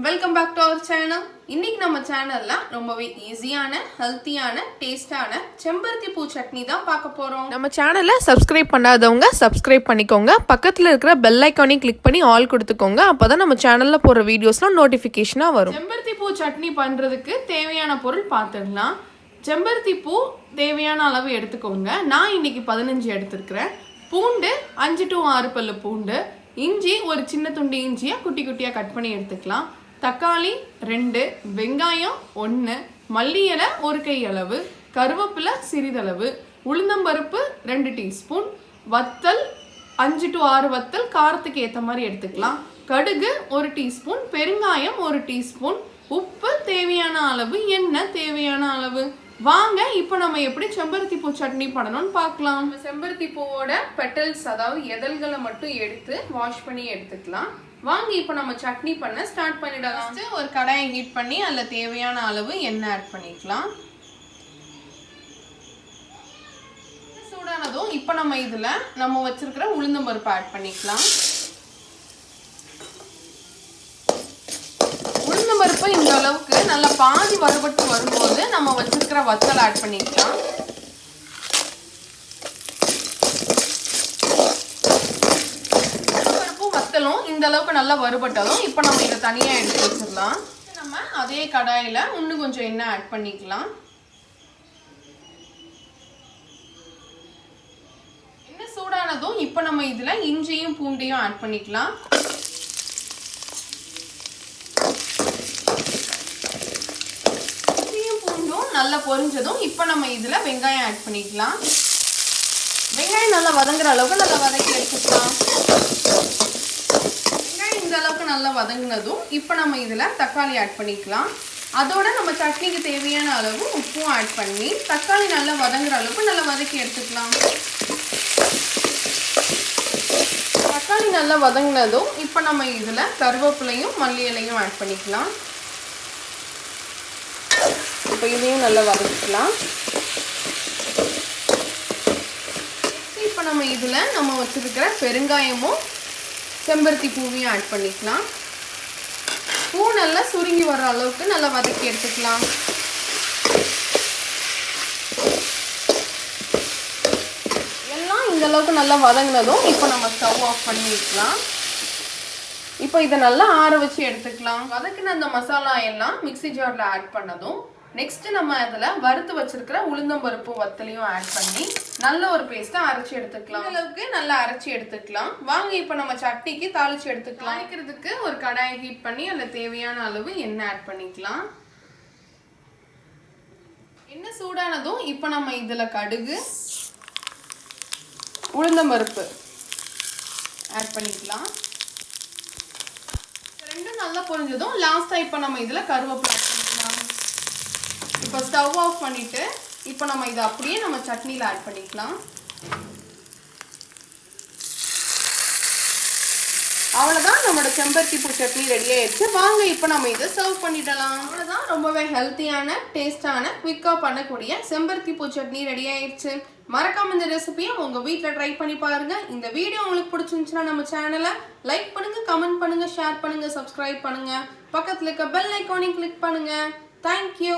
Welcome back to our channel. இன்னைக்கு நம்ம சேனல்ல ரொம்பவே ஈஸியான ஹெல்த்தியான டேஸ்டான செம்பருத்தி பூ சட்னி தான் பார்க்க போறோம். நம்ம சேனலை சப்ஸ்கிரைப் பண்ணாதவங்க சப்ஸ்கிரைப் பண்ணிக்கோங்க. பக்கத்தில் இருக்கிற பெல் ஐக்கானையும் கிளிக் பண்ணி ஆல் கொடுத்துக்கோங்க. அப்பதான் நம்ம சேனல்ல போற வீடியோஸ்லாம் நோட்டிபிகேஷனா வரும். செம்பருத்தி பூ சட்னி பண்றதுக்கு தேவையான பொருள் பார்த்துடலாம். செம்பருத்தி பூ தேவையான அளவு எடுத்துக்கோங்க. நான் இன்னைக்கு 15 எடுத்துருக்கிறேன். பூண்டு 5 to 6 பல்லு பூண்டு, இஞ்சி ஒரு சின்ன துண்டு இஞ்சியை குட்டி குட்டியாக கட் பண்ணி எடுத்துக்கலாம். தக்காளி 2, வெங்காயம் 1, மல்லி இலை 1 கை அளவு, கருவேப்பிலை சிறிதளவு, உளுந்தம்பருப்பு 2 டீஸ்பூன், வத்தல் 5 to 6 வத்தல் காரத்துக்கு ஏற்ற மாதிரி எடுத்துக்கலாம். கடுகு 1 டீஸ்பூன், பெருங்காயம் 1 டீஸ்பூன், உப்பு தேவையான அளவு, எண்ணெய் தேவையான அளவு. வாங்க இப்போ நம்ம எப்படி செம்பருத்தி பூ சட்னி பண்ணணும்னு பார்க்கலாம். செம்பருத்தி பூவோட பெட்டல்ஸ் அதாவது எதழ்களை மட்டும் எடுத்து வாஷ் பண்ணி எடுத்துக்கலாம். வாங்க இப்போ நம்ம சட்னி பண்ண ஸ்டார்ட் பண்ணிடலாம். ஒரு கடாயை ஹீட் பண்ணி அதில் தேவையான அளவு எண்ணெய் ஆட் பண்ணிக்கலாம். சூடானதும் இப்போ நம்ம இதில் நம்ம வச்சிருக்கிற உளுந்தம்பருப்பு ஆட் பண்ணிக்கலாம். உளுந்தம்பருப்பு இந்த அளவுக்கு நல்லா பாதி வறுபட்டு வரும்போது நம்ம வச்சிருக்கிற வத்தல் ஆட் பண்ணிக்கலாம். உளுந்தம்பருப்பும் வத்தலும் இந்த அளவுக்கு நல்லா வறுபட்டதும் இப்போ நம்ம இதை தனியாக எடுத்து வச்சிடலாம். நம்ம அதே கடாயில் இன்னும் கொஞ்சம் எண்ணெய் ஆட் பண்ணிக்கலாம். எண்ணெய் சூடானதும் இப்போ நம்ம இதில் இஞ்சியும் பூண்டையும் ஆட் பண்ணிக்கலாம். நல்லா பொரிஞ்சதும் இப்போ நம்ம இதில் வெங்காயம் ஆட் பண்ணிக்கலாம். வெங்காயம் நல்லா வதங்குற அளவுக்கு நல்லா வதக்கி எடுத்துக்கலாம். வெங்காயம் இந்த அளவுக்கு நல்லா வதங்கினதும் இப்போ நம்ம இதில் தக்காளி ஆட் பண்ணிக்கலாம். அதோட நம்ம சட்னிக்கு தேவையான அளவு உப்பும் ஆட் பண்ணி தக்காளி நல்லா வதங்குற அளவுக்கு நல்லா வதக்கி எடுத்துக்கலாம். தக்காளி நல்லா வதங்கினதும் இப்போ நம்ம இதில் கருவேப்பிலையும் மல்லி இலையும் ஆட் பண்ணிக்கலாம். இப்போ இதையும் நல்லா வதக்கிக்கலாம். இப்போ நம்ம இதில் நம்ம வச்சுருக்கிற பெருங்காயமும் செம்பருத்தி பூவையும் ஆட் பண்ணிக்கலாம். பூ நல்லா சுருங்கி வர்ற அளவுக்கு நல்லா வதக்கி எடுத்துக்கலாம். எல்லாம் இந்த அளவுக்கு நல்லா வதங்கினதும் இப்போ நம்ம ஸ்டவ் ஆஃப் பண்ணி வைக்கலாம். இப்போ இதை நல்லா ஆற வச்சு எடுத்துக்கலாம். வதக்கின அந்த மசாலா எல்லாம் மிக்ஸி ஜாரில் ஆட் பண்ணதும் நெக்ஸ்ட் நம்ம அதில் வறுத்து வச்சிருக்கிற உளுந்தம்பருப்பு வத்தலையும் ஆட் பண்ணி நல்ல ஒரு பேஸ்ட்டை அரைச்சி எடுத்துக்கலாம். அளவுக்கு நல்லா அரைச்சி எடுத்துக்கலாம். வாங்க இப்போ நம்ம சட்னிக்கு தாளிச்சு எடுத்துக்கலாம். தாளிக்கிறதுக்கு ஒரு கடாயை ஹீட் பண்ணி அதில் தேவையான அளவு எண்ணெய் ஆட் பண்ணிக்கலாம். எண்ணெய் சூடானதும் இப்போ நம்ம இதில் கடுகு உளுந்தம்பருப்பு ஆட் பண்ணிக்கலாம். ரெண்டும் நல்லா பொரிஞ்சதும் லாஸ்ட்டாக இப்போ நம்ம இதில் கருவேப்பிலை ஆட் பண்ணிக்கலாம். இப்போ ஸ்டவ் ஆஃப் பண்ணிட்டு இப்போ நம்ம இதை அப்படியே நம்ம சட்னியில் ஆட் பண்ணிக்கலாம். அவ்வளோதான், நம்மளோட செம்பருத்தி பூ சட்னி ரெடி ஆயிடுச்சு. வாங்க இப்போ நம்ம இதை சர்வ் பண்ணிடலாம். அவ்வளோதான், ரொம்பவே ஹெல்த்தியான டேஸ்டான குவிக்காக பண்ணக்கூடிய செம்பருத்தி பூ சட்னி ரெடி ஆயிடுச்சு. மறக்காம இந்த ரெசிபியை உங்கள் வீட்டில் ட்ரை பண்ணி பாருங்க. இந்த வீடியோ உங்களுக்கு பிடிச்சிருந்துச்சுன்னா நம்ம சேனலை லைக் பண்ணுங்க, கமெண்ட் பண்ணுங்க, ஷேர் பண்ணுங்க, சப்ஸ்கிரைப் பண்ணுங்க, பக்கத்தில் இருக்க பெல் ஐக்கானையும் கிளிக் பண்ணுங்க. தேங்க்யூ.